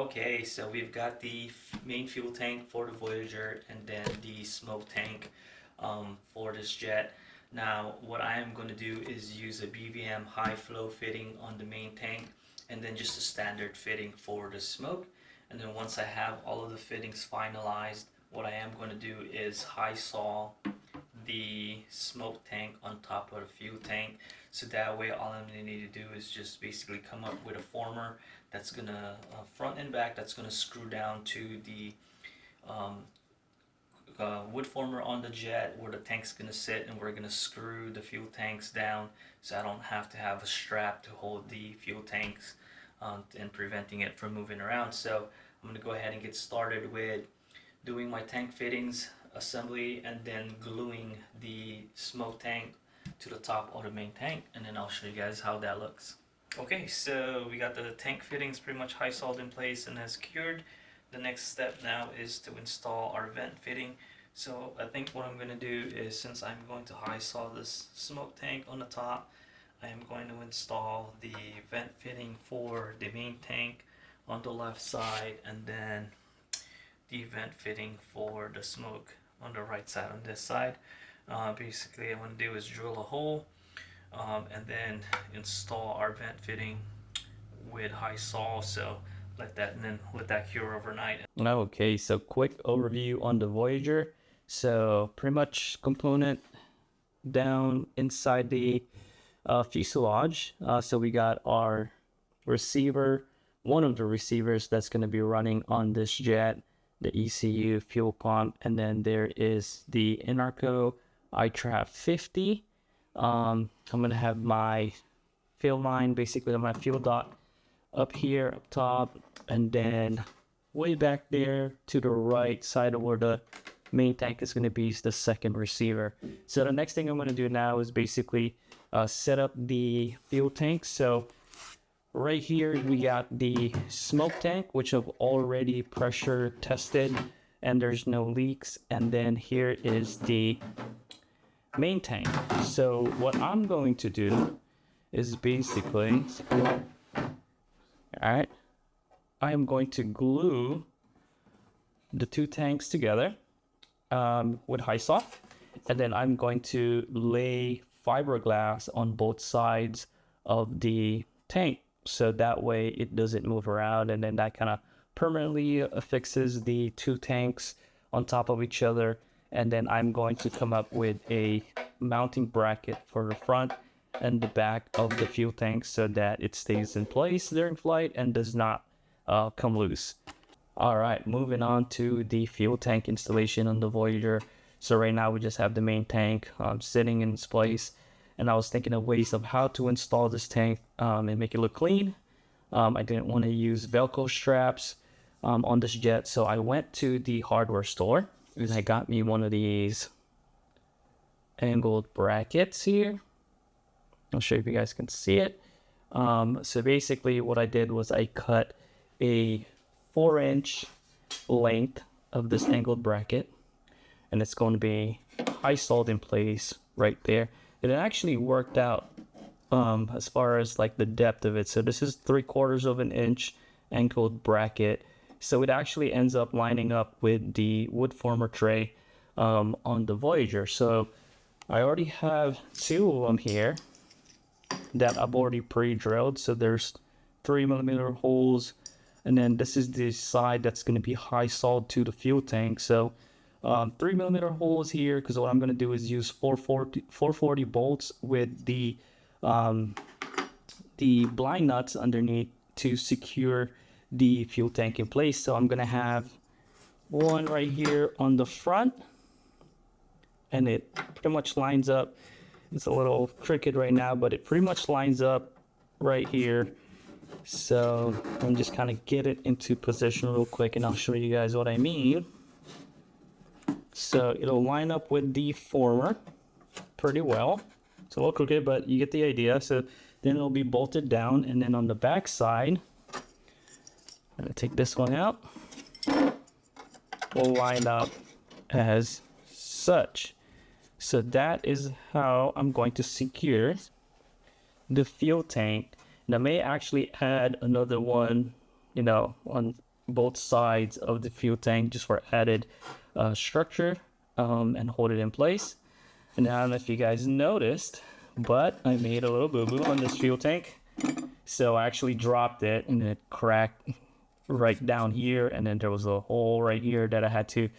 Okay, so we've got the main fuel tank for the Voyager and then the smoke tank for this jet. Now, what I am going to do is use a BVM high flow fitting on the main tank and then just a standard fitting for the smoke. And then once I have all of the fittings finalized, what I am going to do is high saw the smoke tank on top of the fuel tank, so that way all I'm going to need to do is just basically come up with a former that's going to front and back, that's going to screw down to the um, wood former on the jet where the tank's going to sit, and we're going to screw the fuel tanks down so I don't have to have a strap to hold the fuel tanks and preventing it from moving around. So I'm going to go ahead and get started with doing my tank fittings assembly and then gluing the smoke tank to the top of the main tank, and then I'll show you guys how that looks. Okay, so we got the tank fittings pretty much high sawed in place and secured. The next step now is to install our vent fitting. So I think what I'm going to do is, since I'm going to high saw this smoke tank on the top, I am going to install the vent fitting for the main tank on the left side, and then the vent fitting for the smoke on the right side on this side. Basically, what I'm going to do is drill a hole and then install our vent fitting with high saw. So let that cure overnight. Okay, so quick overview on the Voyager. So pretty much component down inside the fuselage. So we got our receiver, one of the receivers that's going to be running on this jet, the ECU, fuel pump, and then there is the Inarco iTrap 50. I'm going to have my fuel line, basically my fuel dot up here up top, and then way back there to the right side of where the main tank is going to be is the second receiver. So the next thing I'm going to do now is basically set up the fuel tank. So right here we got the smoke tank, which I've already pressure tested and there's no leaks, and then here is the main tank. So what I'm going to do is basically, alright, I am going to glue the two tanks together with high saw, and then I'm going to lay fiberglass on both sides of the tank so that way it doesn't move around, and then that kind of permanently affixes the two tanks on top of each other. And then I'm going to come up with a mounting bracket for the front and the back of the fuel tank so that it stays in place during flight and does not come loose. All right, moving on to the fuel tank installation on the Voyager. So right now we just have the main tank sitting in its place, and I was thinking of ways of how to install this tank and make it look clean. I didn't want to use Velcro straps on this jet, so I went to the hardware store and I got me one of these angled brackets here. I'll show you if you guys can see it. So basically what I did was I cut a 4-inch length of this angled bracket, and it's going to be high sawed in place right there. And it actually worked out as far as like the depth of it. So this is 3/4 of an inch angled bracket. So it actually ends up lining up with the wood former tray on the Voyager. So I already have two of them here that I've already pre-drilled. So there's 3mm holes, and then this is the side that's going to be high sawed to the fuel tank. So 3mm holes here, because what I'm going to do is use 440 bolts with the blind nuts underneath to secure the fuel tank in place. So I'm going to have one right here on the front, and it pretty much lines up. It's a little crooked right now, but it pretty much lines up right here. So I'm just kind of get it into position real quick, and I'll show you guys what I mean. So it'll line up with the former pretty well. It's a little crooked, but you get the idea. So then it'll be bolted down, and then on the back side, I'm going to take this one out, will line up as such. So that is how I'm going to secure the fuel tank. And I may actually add another one, you know, on both sides of the fuel tank just for added structure and hold it in place. And I don't know if you guys noticed, but I made a little boo-boo on this fuel tank. So I actually dropped it and it cracked right down here, and then there was a hole right here that I had to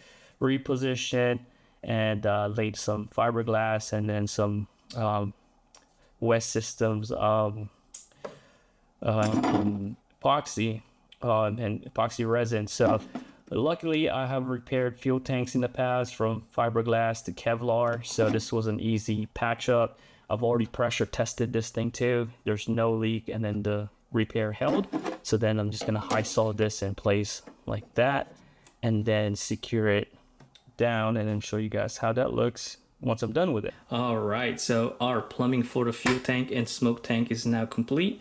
reposition, and laid some fiberglass and then some West Systems epoxy and epoxy resin. So luckily I have repaired fuel tanks in the past from fiberglass to Kevlar, so this was an easy patch up. I've already pressure tested this thing too. There's no leak, and then the repair held. So then I'm just gonna high saw this in place like that, and then secure it down, and then show you guys how that looks once I'm done with it. All right, so our plumbing for the fuel tank and smoke tank is now complete.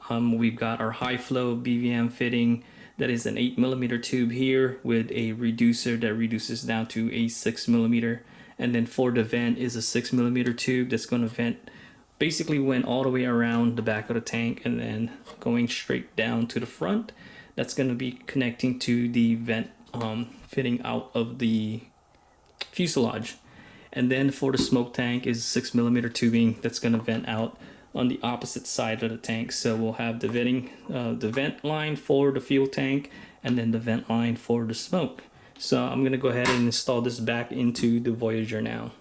We've got our high flow BVM fitting. That is an 8mm tube here with a reducer that reduces down to a 6mm. And then for the vent is a 6mm tube that's going to vent, basically went all the way around the back of the tank and then going straight down to the front. That's going to be connecting to the vent fitting out of the fuselage. And then for the smoke tank is 6mm tubing that's going to vent out on the opposite side of the tank. So we'll have the vent line for the fuel tank and then the vent line for the smoke. So I'm going to go ahead and install this back into the Voyager now.